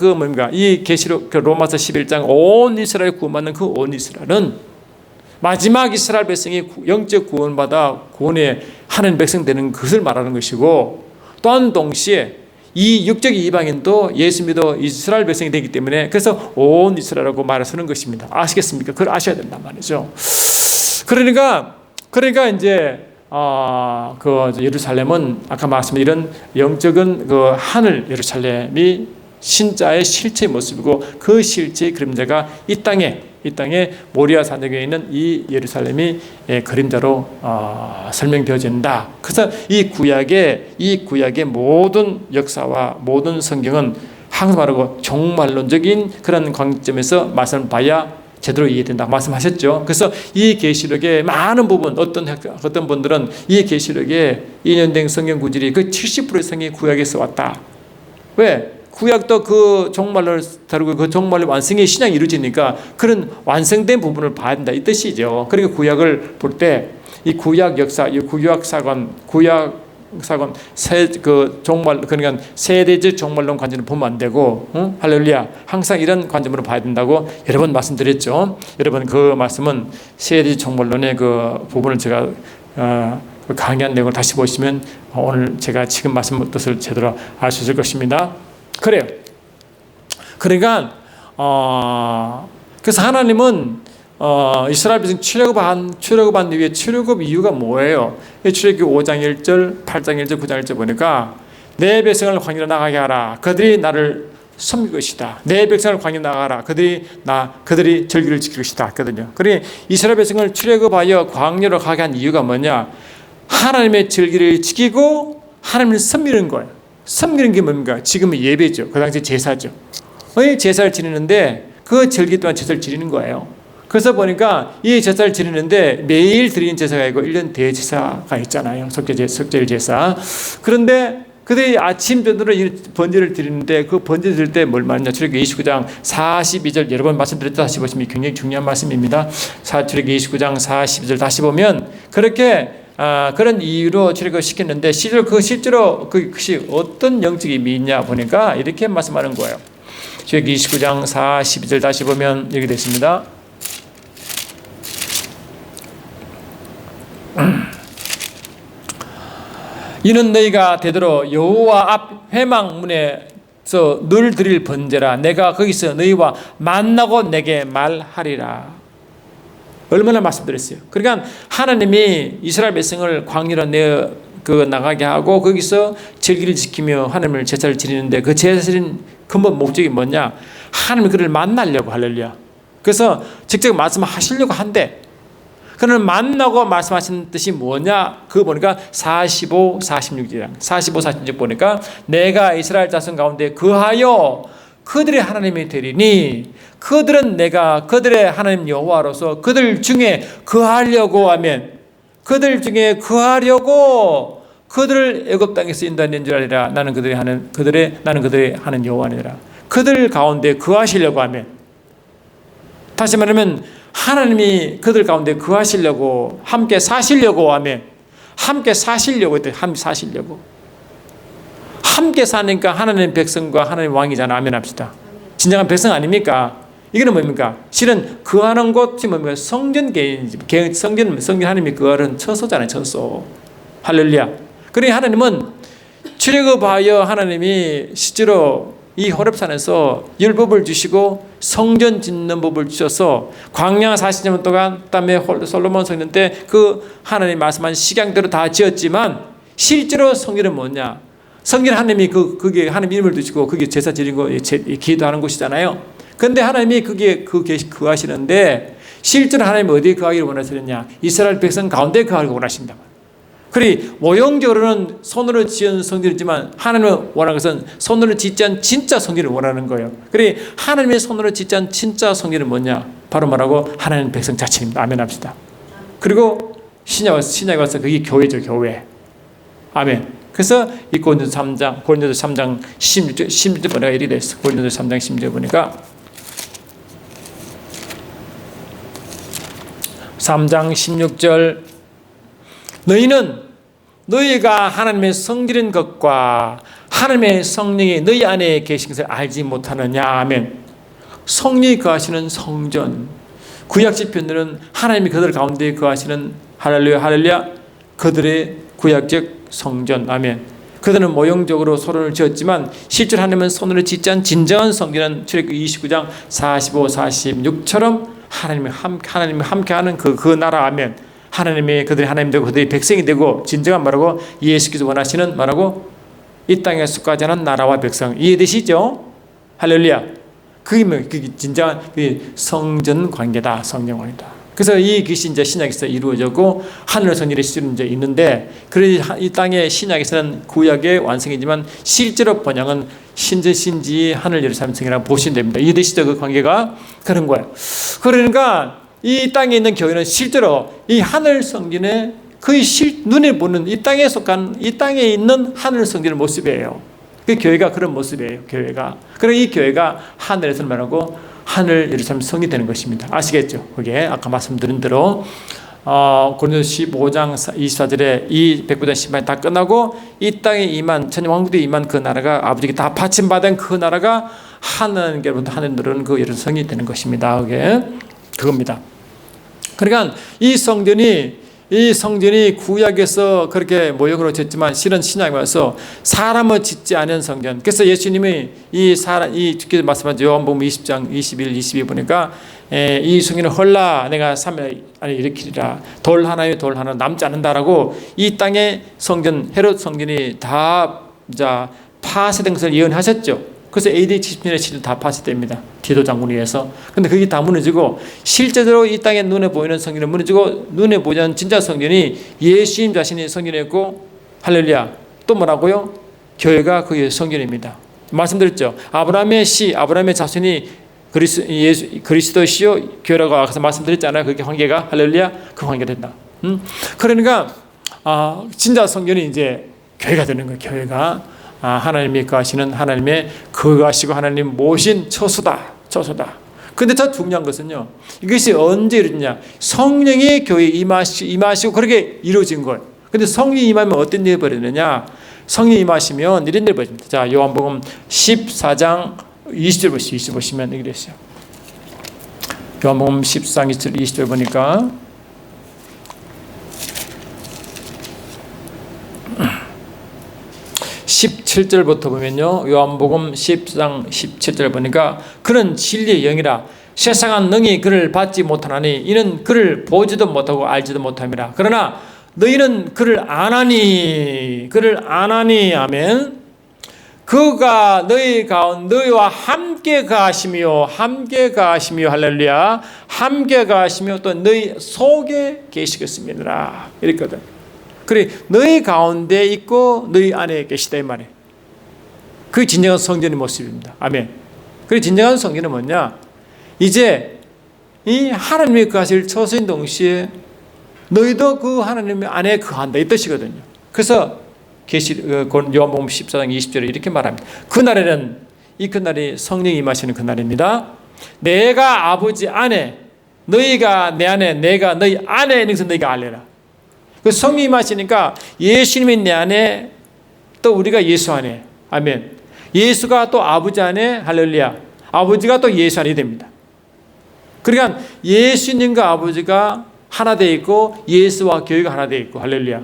[SPEAKER 1] 이 계시록 로마서 11장 온 이스라엘 구원받는 그 온 이스라엘은 마지막 이스라엘 백성이 영적 구원받아 구원의 하나님 백성 되는 것을 말하는 것이고 또한 동시에 이 육적 이방인도 예수 믿어 이스라엘 백성이 되기 때문에 그래서 온 이스라엘이라고 말을 쓰는 것입니다. 아시겠습니까? 그걸 아셔야 된단 말이죠. 그러니까 이제 예루살렘은 아까 말씀드린 이런 영적인 하늘 예루살렘이 신자의 실체의 모습이고 그 실체의 그림자가 이 땅에 모리아 산역에 있는 이 예루살렘이 그림자로 설명되어진다. 그래서 이 구약의 모든 역사와 모든 성경은 항상 말하고 종말론적인 그런 관점에서 말씀을 봐야 제대로 이해된다 말씀하셨죠. 그래서 이 계시록의 많은 부분 어떤 분들은 이 계시록의 인연된 성경 구절이 그 70%의 성경이 구약에서 왔다. 왜? 구약도 그 종말을 다루고 그 종말의 완성의 신앙이 이루어지니까 그런 완성된 부분을 봐야 된다 이 뜻이죠. 그러니까 구약을 볼 때 이 구약 역사, 이 구약 사관, 구약 사건 종말, 그러니까 세대적 종말론 관점으로 보면 안 되고, 할렐루야, 항상 이런 관점으로 봐야 된다고 여러 번 말씀드렸죠. 여러분, 그 말씀은 세대적 종말론의 그 부분을 제가 강의한 내용을 다시 보시면 오늘 제가 지금 말씀 뜻을 제대로 알 수 있을 것입니다. 그래요. 그러니까 그래서 하나님은 이스라엘 백성 출애굽한 이후에 출애굽 이유가 뭐예요? 출애굽기 5장 1절, 8장 1절, 9장 1절 보니까 내 백성을 광야로 나가게 하라. 그들이 나를 섬길 것이다. 내 백성을 광야로 나가라. 그들이 절기를 지킬 것이다. 했거든요. 그러니 이스라엘 백성을 출애굽하여 광야로 가게 한 이유가 뭐냐? 하나님의 절기를 지키고 하나님을 섬기는 거예요. 섬기는 게 뭡니까? 지금은 예배죠. 그 당시 제사죠. 제사를 지내는데 그 절기 동안 제사를 지내는 거예요. 그래서 보니까 이 제사를 지내는데 매일 드리는 제사가 있고 1년 대제사가 있잖아요. 속죄일 제사. 그런데 그들이 아침 전으로 번제를 드리는데 그 번제 드릴 때 뭘 말하냐? 출애굽기 29장 42절 여러 번 말씀드렸다 다시 보시면 굉장히 중요한 말씀입니다. 출애굽기 29장 42절 다시 보면 그렇게 그런 이유로 출애굽을 시켰는데 실제로 그것이 어떤 영적인 의미 있냐 보니까 이렇게 말씀하는 거예요. 출애굽기 29장 42절 다시 보면 이렇게 됐습니다. 이는 너희가 되도록 여호와 앞 회막문에서 늘 드릴 번제라. 내가 거기서 너희와 만나고 내게 말하리라. 얼마나 말씀드렸어요. 그러니까 하나님이 이스라엘 백성을 광야로 나가게 하고 거기서 절기를 지키며 하나님을 제사를 지내는데 그 제사를 근본 목적이 뭐냐? 하나님이 그를 만나려고, 할렐루야. 그래서 직접 말씀하시려고 한대. 그는 만나고 말씀하신 뜻이 뭐냐? 그거 보니까 45, 46절 보니까 내가 이스라엘 자손 가운데 거하여 그들의 하나님이 되리니 그들은 내가 그들의 하나님 여호와로서 그들 중에 거하려고 하면 그들 중에 거하려고 그들을 애굽 땅에서 인도하는 줄 알리라. 나는 그들의 하는 여호와니라. 그들 가운데 거하시려고 하면, 다시 말하면 하나님이 그들 가운데 거하시려고, 함께 사시려고 하면, 함께 사니까 하나님 백성과 하나님 왕이잖아. 아멘 합시다. 진정한 백성 아닙니까? 이거는 뭡니까? 실은 거하는 곳이 뭡니까? 성전 개인이지. 성전 하나님이 거하는 처소잖아요. 처소. 할렐루야. 그러니 하나님은 출애굽하여 하나님이 실제로 이 호렙산에서 율법을 주시고 성전 짓는 법을 주셔서 광야 40년 동안, 그다음에 솔로몬 성전 때 그 하나님 말씀한 식양대로 다 지었지만 실제로 성전은 뭐냐? 성전 하나님이 그게 하나님 이름을 두시고 그게 제사 드리는 거, 기도하는 곳이잖아요. 그런데 하나님이 그게 거하시는데 실제로 하나님이 어디에 거하기를 원하시느냐? 이스라엘 백성 가운데 거하기를 원하신다. 그리 모형적으로는 손으로 지은 성전이지만 하나님은 원하는 것은 손으로 짓지 않은 진짜 성전을 원하는 거예요. 그리 하나님의 손으로 짓지 않은 진짜 성전은 뭐냐? 바로 말하고 하나님 백성 자체입니다. 아멘 합시다. 그리고 신약에 와서 그게 교회죠. 교회. 아멘. 그래서 이 고린도서 3장 16절 보니까 이렇게 됐어. 고린도서 3장 16절 보니까 3장 16절 너희는 너희가 하나님의 성질인 것과 하나님의 성령이 너희 안에 계신 것을 알지 못하느냐. 아멘. 성령이 거하시는 성전, 구약적 표현들은 하나님이 그들 가운데 거하시는, 할렐루야 할렐루야, 그들의 구약적 성전. 아멘. 그들은 모형적으로 소론을 지었지만 실제로 하나님은 손으로 짓지 않은 진정한 성전은 출애굽기 29장 45, 46처럼 하나님이 함께하는 그 나라. 아멘. 하나님이 그들이 하나님 되고 그들이 백성이 되고 진정한 말하고 예수께서 원하시는 말하고 이 땅에 속하지 않은 나라와 백성. 이해되시죠? 할렐루야. 그게 진정한 성전 관계다. 성전 관계다. 그래서 이 것이 이제 신약에서 이루어졌고 하늘의 성전이 실은 이제 있는데, 그래서 이 땅의 신약에서는 구약의 완성이지만 실제로 번역은 신지 하늘 예루살렘 성이라고 보시면 됩니다. 이해되시죠? 그 관계가 그런 거예요. 그러니까 이 땅에 있는 교회는 실제로 이 하늘 성전의 거의 눈에 보는 이 땅에 속한 이 땅에 있는 하늘 성전의 모습이에요. 그 교회가 그런 모습이에요. 교회가. 그리고 이 교회가 하늘에서 말하고 하늘 예루살렘 성이 되는 것입니다. 아시겠죠? 그게 아까 말씀드린 대로 고린도서 15장 24절에 이 백부장 심판이 다 끝나고 이 땅에 임한 천년 왕국에 임한 그 나라가 아버지께 다 바침받은 그 나라가 하나님께로부터 하늘 누르는 그 여러 성이 되는 것입니다. 그게 그겁니다. 그러니까 이 성전이 구약에서 그렇게 모형으로 짓지만 실은 신약에 와서 사람을 짓지 않은 성전. 그래서 예수님이 이 주께서 말씀하신 요한복음 20장 21, 22 보니까 이 성전을 헐라 내가 3일 안에 일으키리라. 돌 하나에 돌 하나 남지 않는다라고 이 땅의 성전 헤롯 성전이 다 파쇄된 것을 예언하셨죠. 그래서 AD 70년에 실은 다 파쇄됩니다. 디도 장군에 의해서. 근데 그게 다 무너지고 실제로 이 땅에 눈에 보이는 성전은 무너지고 눈에 보이는 진짜 성전이 예수님 자신이 성전이었고 할렐루야. 또 뭐라고요? 교회가 그 성전입니다. 말씀드렸죠. 아브라함의 자손이 그리스도시요 교회라고 아까 말씀드렸잖아요. 그게 관계가 할렐루야. 그 관계가 된다. 그러니까 진짜 성전이 이제 교회가 되는 거예요. 교회가. 하나님이 거하시는 하나님의 거하시고 하나님 모신 처소다. 근데 더 중요한 것은요. 이것이 언제 이루어지냐. 성령이 교회에 임하시고 그렇게 이루어진 거예요. 근데 성령이 임하면 어떤 일이 벌어지느냐. 성령이 임하시면 이런 일이 벌어집니다. 자, 요한복음 14장 20절 보시면 이렇게 됐어요. 요한복음 14장 20절 보니까 17절부터 보면요. 요한복음 10장 17절 보니까 그는 진리의 영이라 세상은 능히 그를 받지 못하나니 이는 그를 보지도 못하고 알지도 못함이라. 그러나 너희는 그를 아나니 아멘. 그가 너희와 함께 가시며 할렐루야. 함께 가시며 또 너희 속에 계시겠습니다. 이랬거든. 그래 너희 가운데 있고 너희 안에 계시다 이 말이에요. 그게 진정한 성전의 모습입니다. 아멘. 그래 진정한 성전은 뭐냐? 이제 이 하나님이 거하실 처소인 동시에 너희도 그 하나님 안에 거한다 이 뜻이거든요. 그래서 요한복음 14장 20절에 이렇게 말합니다. 그날이 성령이 임하시는 그날입니다. 내가 아버지 안에 너희가 내 안에 내가 너희 안에 있는 너희가 알래라. 그 성령이 임하시니까 예수님이 내 안에 또 우리가 예수 안에 아멘. 예수가 또 아버지 안에 할렐루야. 아버지가 또 예수 안에 됩니다. 그러니까 예수님과 아버지가 하나 되어 있고 예수와 교회가 하나 되어 있고 할렐루야.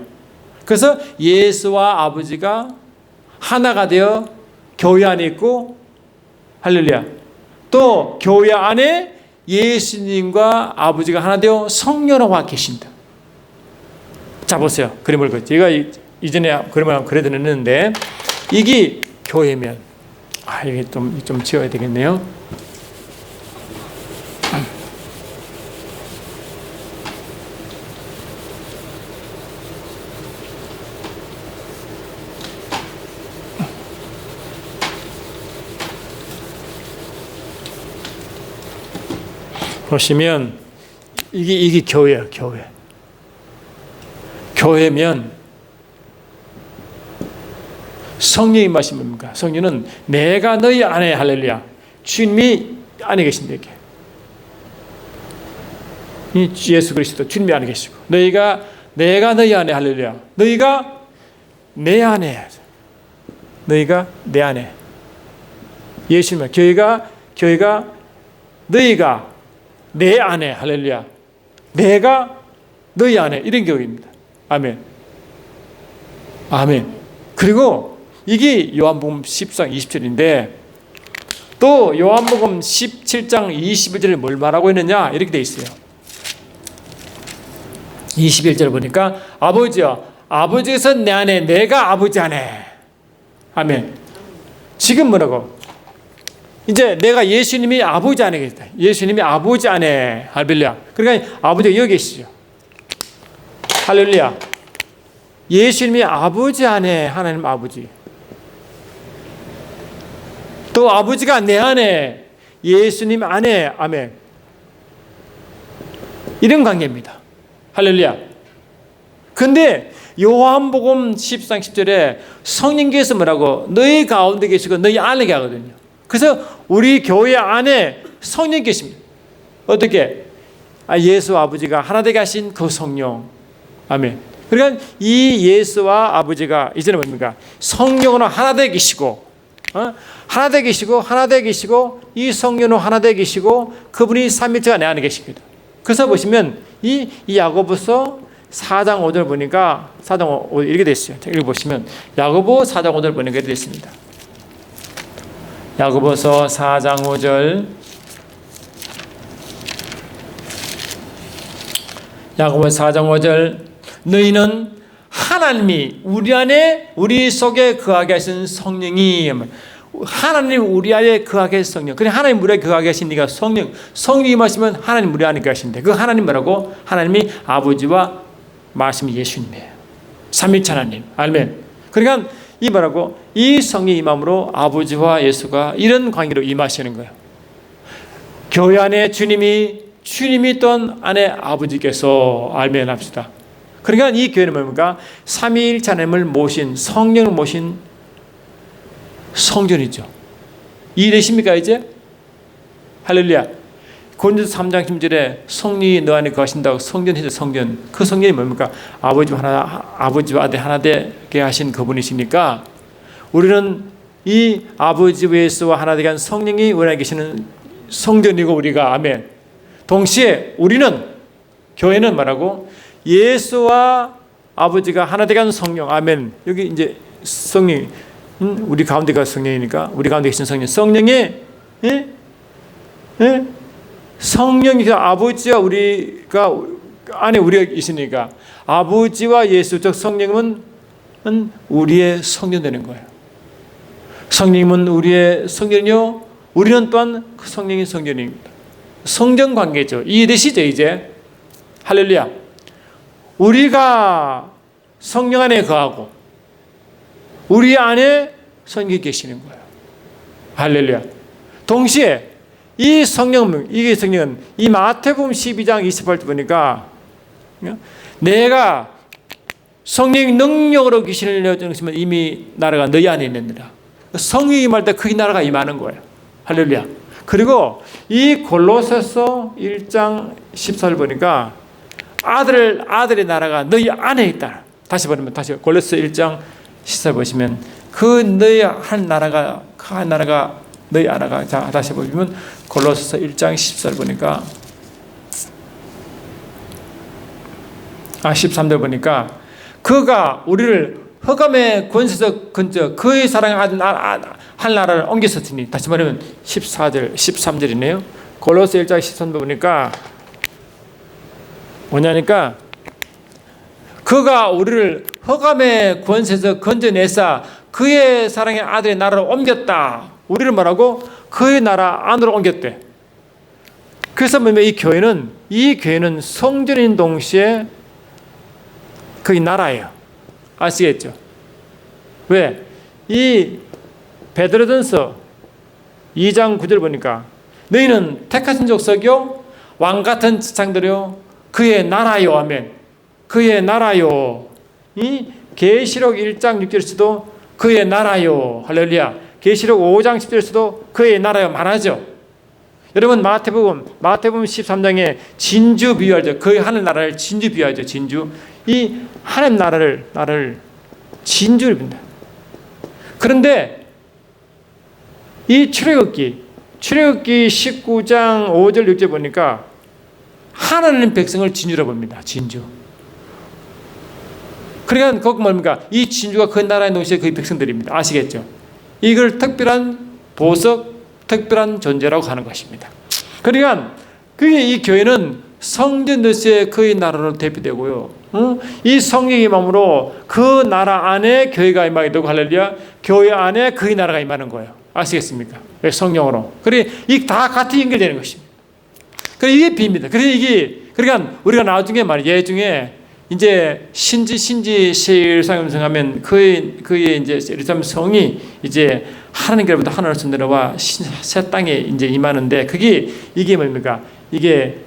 [SPEAKER 1] 그래서 예수와 아버지가 하나가 되어 교회 안에 있고 할렐루야. 또 교회 안에 예수님과 아버지가 하나 되어 성령으로 와 계신다. 자 보세요. 그림을 제가 이전에 그림을 그려드렸는데 이게 교회면 이게 좀 지워야 되겠네요. 보시면 이게 교회예요. 교회면 성령이 임하신 뭡니까? 성령은 내가 너희 안에 할렐루야. 주님이 안에 계신다 이렇게. 이 예수 그리스도 주님이 안에 계시고 내가 너희 안에 할렐루야. 너희가 내 안에. 예수님 교회가 너희가 내 안에 할렐루야. 내가 너희 안에 이런 교회입니다. 아멘. 그리고 이게 요한복음 14장 20절인데 또 요한복음 17장 21절에 뭘 말하고 있느냐 이렇게 돼 있어요. 21절 보니까 아버지에서 내 안에 내가 아버지 안에 아멘. 지금 뭐라고? 이제 내가 예수님이 아버지 안에 계시다. 예수님이 아버지 안에 할렐루야. 그러니까 아버지가 여기 계시죠. 할렐루야. 예수님이 아버지 안에 하나님 아버지. 또 아버지가 내 안에 예수님 안에 아멘. 이런 관계입니다. 할렐루야. 근데 요한복음 14장 10절에 성령께서 뭐라고? 너희 가운데 계시고 너희 안에 계시거든요. 그래서 우리 교회 안에 성령 계십니다. 어떻게? 예수 아버지가 하나 되게 하신 그 성령. 아멘. 그러니까 이 예수와 아버지가 이제는 뭡니까? 성령으로 하나 되게 계시고, 하나 되게 계시고, 하나 되게 계시고, 이 성령으로 하나 되게 계시고, 그분이 삼위일체가 내 안에 계십니다. 그래서 보시면 이 야고보서 4장 5절 보니까 4장 5절 이렇게 됐어요. 읽어보시면 야고보 4장 5절 보니까 이렇게 됐습니다. 야고보서 4장 5절, 야고보서 4장 5절, 너희는 하나님이 우리 안에 우리 속에 거하게 하신 성령이, 하나님 우리 안에 거하게 하신 성령. 그래 하나님 우리 안에 거하게 하신 니가 성령이 마시면 하나님 우리 안에 거하신대. 그 하나님 뭐라고? 하나님이 아버지와 말씀이 예수님이에요. 삼위일체 하나님. 아멘. 그러니까 이 뭐라고? 이 성령이 임함으로 아버지와 예수가 이런 관계로 임하시는 거예요. 교회 안에 주님이 또한 안에 아버지께서 알면 합시다. 그러니까 이 교회는 뭡니까? 삼위일체 하나님을 모신, 성령을 모신 성전이죠. 이해되십니까 이제? 할렐루야. 고린도서 3장 10절에 성령이 너 안에 거하신다고 성전이죠. 성전. 그 성전이 뭡니까? 아버지와 아들 하나 되게 하신 그분이시니까 우리는 이 아버지와 예수와 하나 되게 한 성령이 우리 안에 계시는 성전이고 우리가 아멘. 동시에 우리는 교회는 뭐라고? 예수와 아버지가 하나 되게 한 성령. 아멘. 여기 이제 성령, 우리 가운데가 성령이니까 우리 가운데 계신 성령이 성령이 아버지와 우리가 안에 우리가 있으니까 아버지와 예수 즉 성령은 우리의 성전 되는 거예요. 성령은 우리의 성전이요 우리는 또한 그 성령의 성전입니다. 성전 관계죠. 이해되시죠 이제? 할렐루야. 우리가 성령 안에 거하고 우리 안에 성령이 계시는 거예요. 할렐루야. 동시에 이 성령은 이 마태복음 12장 28절 보니까 내가 성령의 능력으로 귀신을 내어주시면 이미 나라가 너희 안에 있느니라. 성령이 임할 때 그 나라가 임하는 거예요. 할렐루야. 그리고 이 골로새서 1장 14절 보니까 아들의 나라가 너희 안에 있다. 다시 골로새 1장 14절 보시면 그 너희 한 나라가 너희 안에가 자 다시 보시면 골로새서 1장 14절 보니까 13절 보니까 그가 우리를 흑암의 권세에서 건져 그의 사랑의 한 나라를 옮겼으니 다시 말하면 14절 13절이네요. 골로새 1장 13절 보니까 뭐냐니까 그가 우리를 흑암의 권세에서 건져내사 그의 사랑의 아들의 나라를 옮겼다. 우리를 말하고 그의 나라 안으로 옮겼대. 그래서 뭐냐면 이 교회는 성전인 동시에 그의 나라예요. 아시겠죠? 왜? 이 베드로전서 2장 9절 보니까 너희는 택하신 족속이요 왕같은 지창들이요 그의 나라요. 아멘. 그의 나라요. 이 계시록 1장 6절에서도 그의 나라요. 할렐루야. 계시록 5장 10절에서도 그의 나라요 말하죠. 여러분 마태복음 13장에 진주 비유하죠. 그의 하늘 나라를 진주 비유하죠. 진주. 이 하나님 나라를 진주를 빈다. 그런데 이 출애굽기 19장 5절 6절 보니까 하나님 백성을 진주라고 봅니다. 진주. 그러니까 거기 뭡니까? 이 진주가 그 나라의 동시에 그 백성들입니다. 아시겠죠? 이걸 특별한 보석, 특별한 존재라고 하는 것입니다. 그러니까 그게 이 교회는 성전도시의 그의 나라로 대표되고요. 이 성령의 마음으로 그 나라 안에 교회가 임하게 되고 할렐루야. 교회 안에 그의 나라가 임하는 거예요. 아시겠습니까? 성령으로. 그래 이 다 같이 연결되는 것입니다. 그래 이게 비입니다. 그래 이게 그러니까 우리가 나중에 말이야 예중에 이제 신지 세일상하면 그의 이제 예루살렘 성이 이제 하나님께로부터 하늘에서 내려와 새 땅에 이제 임하는데 이게 뭡니까? 이게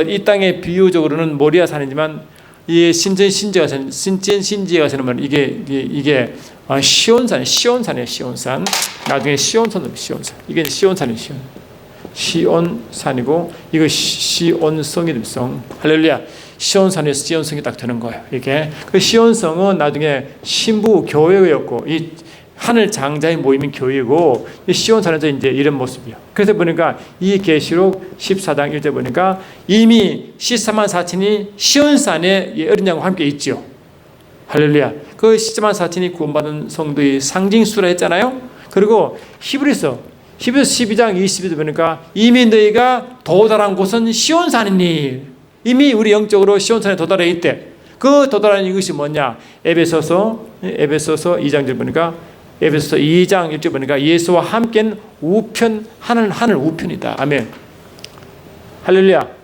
[SPEAKER 1] 이 땅의 비유적으로는 모리아 산이지만 이 신지가 가서는 이게 시온산이에요. 시온산. 나중에 시온산. 이게 시온산이에요. 시온산이고 이거 시온성이 성. 할렐루야. 시온산에서 시온성이 딱 되는 거예요. 이게 그 시온성은 나중에 신부 교회였고 이 하늘 장자의 모임인 교회고 시온산에서 이제 이런 모습이요. 그래서 보니까 이 계시록 14장 1절 보니까 이미 14만 4천이 시온산에 어린 양과 함께 있지요. 할렐루야. 그 14만 4천이 구원받은 성도의 상징수라 했잖아요. 그리고 히브리서 12장 22절 보니까 이미 너희가 도달한 곳은 시온산이니, 이미 우리 영적으로 시온산에 도달해 있대. 그 도달한 이것이 뭐냐? 에베소서 2장 보니까 에베소서 2장 1절 보니까 예수와 함께는 우편 하늘 우편이다. 아멘. 할렐루야.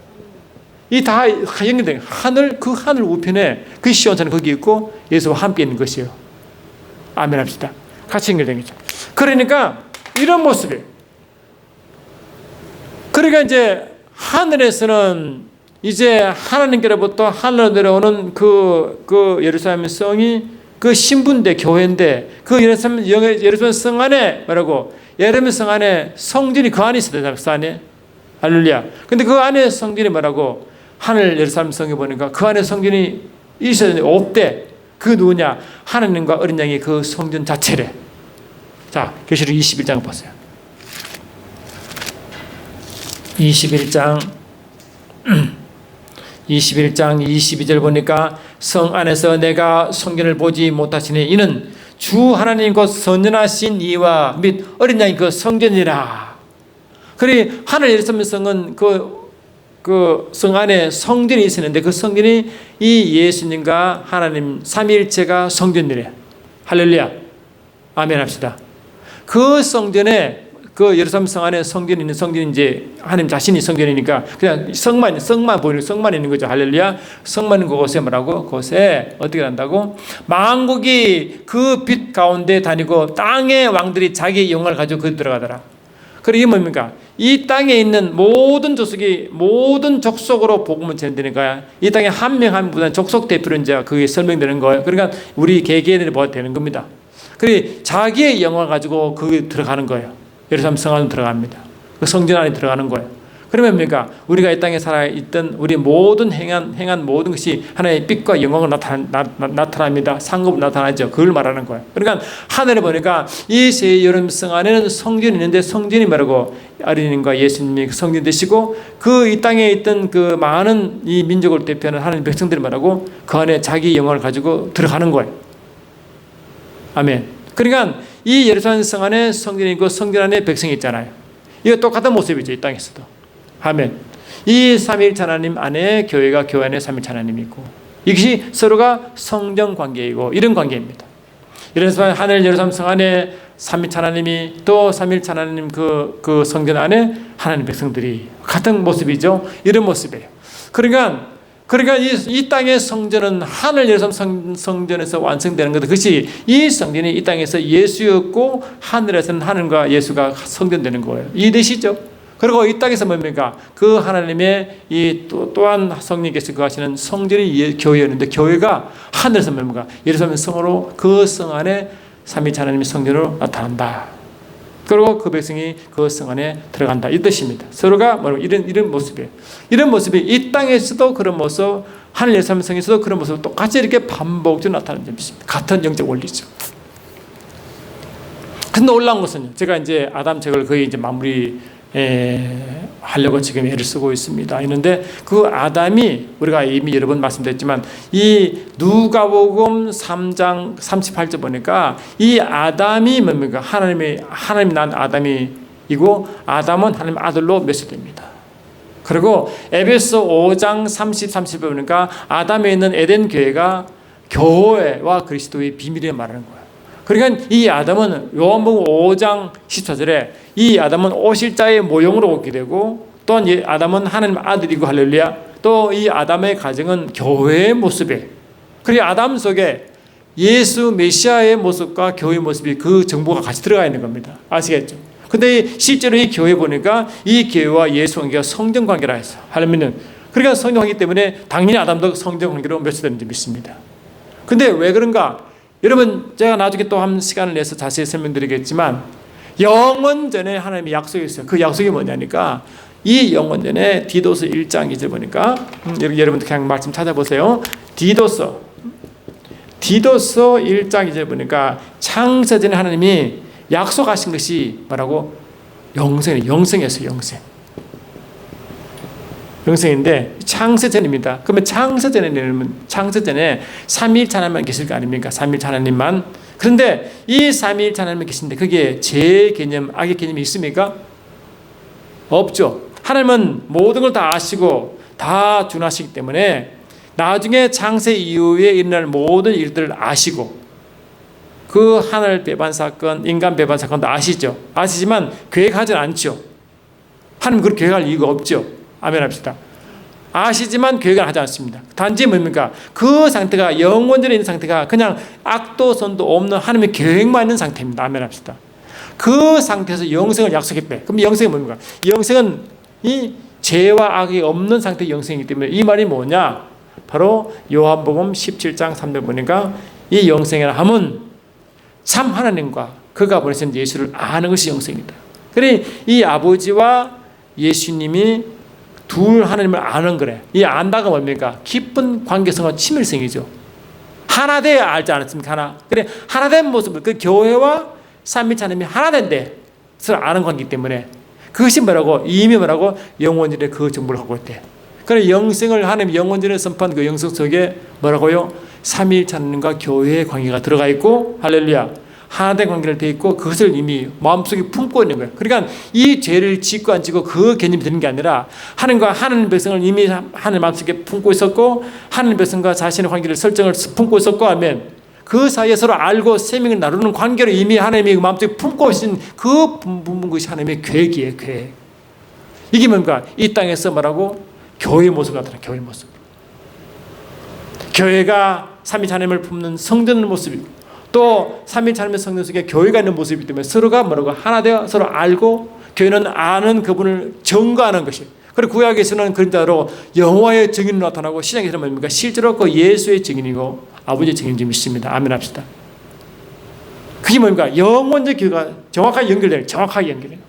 [SPEAKER 1] 이 다 연결된 하늘, 그 하늘 우편에 그 시온산은 거기 있고 예수와 함께 있는 것이에요. 아멘 합시다. 같이 연결된 거죠. 그러니까 이런 모습이에요. 그러니까 이제 하늘에서는 이제 하나님께로부터 하늘로 내려오는 그 예루살렘 성이 그 신부인데 교회인데 그 예루살렘 성 안에 뭐라고? 예루살렘 성 안에 성전이 그 안에 있어요. 그 안에. 할렐루야. 근데 그 안에 성전이 뭐라고? 하늘 예루살렘 성에 보니까 그 안에 성전이 있어야 되는데 없대. 그 누구냐? 하나님과 어린 양이 그 성전 자체래. 자, 계시록 21장 보세요. 21장 22절 보니까 성 안에서 내가 성전을 보지 못하시니 이는 주 하나님 곧 선전하신 이와 및 어린 양이 그 성전이라. 그래 하늘 예루살렘 성은 그 성 안에 성전이 있었는데 그 성전이 이 예수님과 하나님 삼위일체가 성전이래. 할렐루야. 아멘 합시다. 그 성전에 그 예루살렘 성 안에 성전이 있는 성전이 이제 하나님 자신이 성전이니까 그냥 성만 보이는 성만 있는 거죠. 할렐루야. 성만 있는 그곳에 뭐라고? 그곳에 어떻게 한다고? 만국이 그 빛 가운데 다니고 땅의 왕들이 자기의 영광을 가지고 그 들어가더라. 그리고 이게 뭡니까? 이 땅에 있는 모든 족속이 모든 족속으로 복음을 전되니까 이 땅에 한 명 한 분은 족속 대표로 이제 그게 설명되는 거예요. 그러니까 우리 개개인을 봐야 되는 겁니다. 그리고 자기의 영광을 가지고 그게 들어가는 거예요. 예루살렘 성 안에 들어갑니다. 그 성전 안에 들어가는 거예요. 그러면 뭡니까? 우리가 이 땅에 살아있던 우리 모든 행한 모든 것이 하나님의 빛과 영광으로 나타납니다. 상급으로 나타나죠. 그걸 말하는 거예요. 그러니까 하늘에 보니까 이 세 예루살렘 성 안에는 성전이 있는데 성전이 말하고 어린이님과 예수님이 성전 되시고 그 이 땅에 있던 그 많은 이 민족을 대표하는 하나님 백성들이 말하고 그 안에 자기 영광을 가지고 들어가는 거예요. 아멘. 그러니까 이 예루살렘 성 안에 성전이 있고 성전 안에 백성이 있잖아요. 이거 똑같은 모습이죠. 이 땅에서도. 아멘. 이 삼위일체 하나님 안에 교회가 교회 안에 삼위일체 하나님이 있고 이것이 서로가 성정 관계이고 이런 관계입니다. 이래서 하늘 예루살렘 성 안에 삼위일체 하나님이 또 삼위일체 하나님 그 성전 안에 하나님 백성들이 같은 모습이죠. 이런 모습이에요. 그러니까 이 땅의 성전은 하늘 예루살렘 성전에서 완성되는 것. 그것이 이 성전이 이 땅에서 예수였고 하늘에서는 하늘과 예수가 성전되는 거예요. 이해되시죠? 그리고 이 땅에서 뭡니까? 그 하나님의 이 또한 성령께서 거하시는 성전이 교회였는데 교회가 하늘에서 뭡니까? 예루살렘 성으로 그 성 안에 삼위일체 하나님의 성전으로 나타난다. 그리고 그 백성이 그 성 안에 들어간다. 이 뜻입니다. 서로가 이런 모습이에요. 이런 모습이 이 땅에서도 그런 모습, 하늘 예루살렘 성에서도 그런 모습 똑같이 이렇게 반복적으로 나타나는 점이 있습니다. 같은 영적 원리죠. 근데 놀라운 것은 제가 이제 아담 책을 거의 이제 마무리 하려고 지금 애를 쓰고 있습니다. 있는데 그 아담이 우리가 이미 여러 번 말씀드렸지만 이 누가복음 3장 38절 보니까 이 아담이 뭡니까? 하나님 난 아담이고 아담은 하나님 아들로 묘사됩니다. 그리고 에베소 5장 30 보니까 아담에 있는 에덴 교회가 교회와 그리스도의 비밀을 말하는 거예요. 그러니까 이 아담은 요한복음 5장 14절에 이 아담은 오실 자의 모형으로 오게 되고 또한 이 아담은 하나님 아들이고 할렐루야. 또 이 아담의 가정은 교회의 모습이에요. 그리고 아담 속에 예수 메시아의 모습과 교회의 모습이 그 정보가 같이 들어가 있는 겁니다. 아시겠죠? 근데 실제로 이 교회 보니까 이 교회와 예수 관계가 성전 관계라 했어요. 할렐루야. 그러니까 성전 관계 때문에 당연히 아담도 성전 관계로 묘사되는 줄 믿습니다. 근데 왜 그런가? 여러분 제가 나중에 또 한 시간을 내서 자세히 설명드리겠지만 영원전에 하나님의 약속이 있어요. 그 약속이 뭐냐니까 이 영원전에 디도서 1장 2절 보니까 여러분들 그냥 말씀 찾아보세요. 디도서 1장 2절 보니까 창세전에 하나님이 약속하신 것이 뭐라고? 영생이었어요. 영생인데 창세전입니다. 그러면 창세전에 삼위일체 하나님만 계실 거 아닙니까? 삼위일체 하나님만. 그런데 이 삼위일체 하나님만 계신데 그게 제 개념, 악의 개념이 있습니까? 없죠. 하나님은 모든 걸 다 아시고 다 준하시기 때문에 나중에 창세 이후에 일어날 모든 일들을 아시고 그 하늘 배반 사건, 인간 배반 사건도 아시죠. 아시지만 계획하지 않죠. 하나님 그렇게 계획할 이유가 없죠. 아멘 합시다. 아시지만 계획을 하지 않습니다. 단지 뭡니까? 그 상태가 영원전에 있는 상태가 그냥 악도 선도 없는 하나님의 계획만 있는 상태입니다. 아멘 합시다. 그 상태에서 영생을 약속했대. 그럼 영생이 뭡니까? 영생은 이 죄와 악이 없는 상태의 영생이기 때문에 이 말이 뭐냐? 바로 요한복음 17장 3절 보니까 이 영생이라 함은 참 하나님과 그가 보내신 예수를 아는 것이 영생이다. 그래 이 아버지와 예수님이 둘 하나님을 아는 거래. 이 안다가 뭡니까? 깊은 관계성과 친밀성이죠. 하나 되어 알지 않았습니까? 하나. 그래 하나된 모습을 그 교회와 삼위일체 하나님이 하나된데 서로 아는 관계이기 때문에 그것이 뭐라고? 이미 뭐라고? 영원전에 그 정보를 갖고 있대. 그래 영생을 하나님 영원전에 선포한 그 영성 속에 뭐라고요? 삼위일체 하나님과 교회의 관계가 들어가 있고 할렐루야. 하나된 관계를 돼 있고 그것을 이미 마음속에 품고 있는 거예요. 그러니까 이 죄를 짓고 안 짓고 그 개념이 되는 게 아니라 하나님과 하나님 백성을 이미 하나님 마음속에 품고 있었고 하나님 백성과 자신의 관계를 설정을 품고 있었고 하면 그 사이에 서로 알고 생명을 나누는 관계를 이미 하나님이 마음속에 품고 계신 그 부분 것이 하나님의 계획이에요. 계획. 이게 뭡니까? 이 땅에서 뭐라고? 교회의 모습 같더라. 교회의 모습. 교회가 삼위일체 하나님을 품는 성전의 모습이고 또 삼위일체 하나님의 성전 속에 교회가 있는 모습이기 때문에 서로가 뭐라고 하나 되어 서로 알고 교회는 아는 그분을 증거하는 것이. 그리고 구약에서는 그런 대로 여호와의 증인으로 나타나고 신약에서는 뭡니까? 실제로 그 예수의 증인이고 아버지의 증인이 있습니다. 아멘 합시다. 그게 뭡니까? 영원적 교회가 정확하게 연결돼요.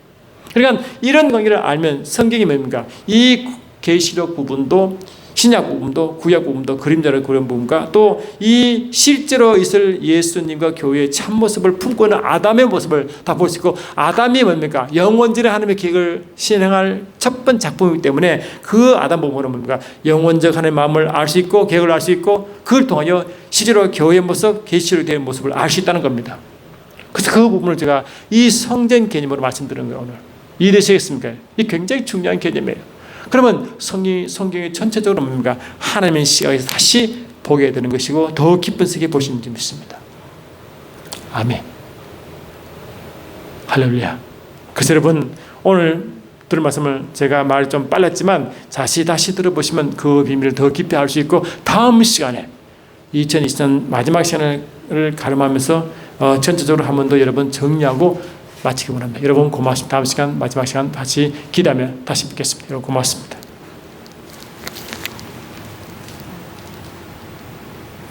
[SPEAKER 1] 그러니까 이런 관계를 알면 성경이 뭡니까? 이 계시록 부분도 신약 부분도 구약 부분도 그림자를 그린 부분과 또 이 실제로 있을 예수님과 교회의 참모습을 품고 있는 아담의 모습을 다 볼 수 있고 아담이 뭡니까? 영원전에 하나님의 계획을 실행할 첫 번째 작품이기 때문에 그 아담 부분은 뭡니까? 영원적 하나님의 마음을 알 수 있고 계획을 알 수 있고 그걸 통하여 실제로 교회의 모습, 계시로 된 모습을 알 수 있다는 겁니다. 그래서 그 부분을 제가 이 성전 개념으로 말씀드리는 거예요. 오늘 이해되시겠습니까? 이 굉장히 중요한 개념이에요. 그러면 성경이 전체적으로 뭡니까? 하나님의 시각에서 다시 보게 되는 것이고 더 깊은 세계 보시는 줄 믿습니다. 아멘. 할렐루야. 그래서 여러분 오늘 들은 말씀을 제가 말이 좀 빨랐지만 다시 들어보시면 그 비밀을 더 깊이 알 수 있고 다음 시간에 2020년 마지막 시간을 가름하면서 전체적으로 한 번 더 여러분 정리하고 마치기 원합니다. 여러분 고맙습니다. 다음 시간 마지막 시간 다시 기대하며 다시 뵙겠습니다. 여러분 고맙습니다.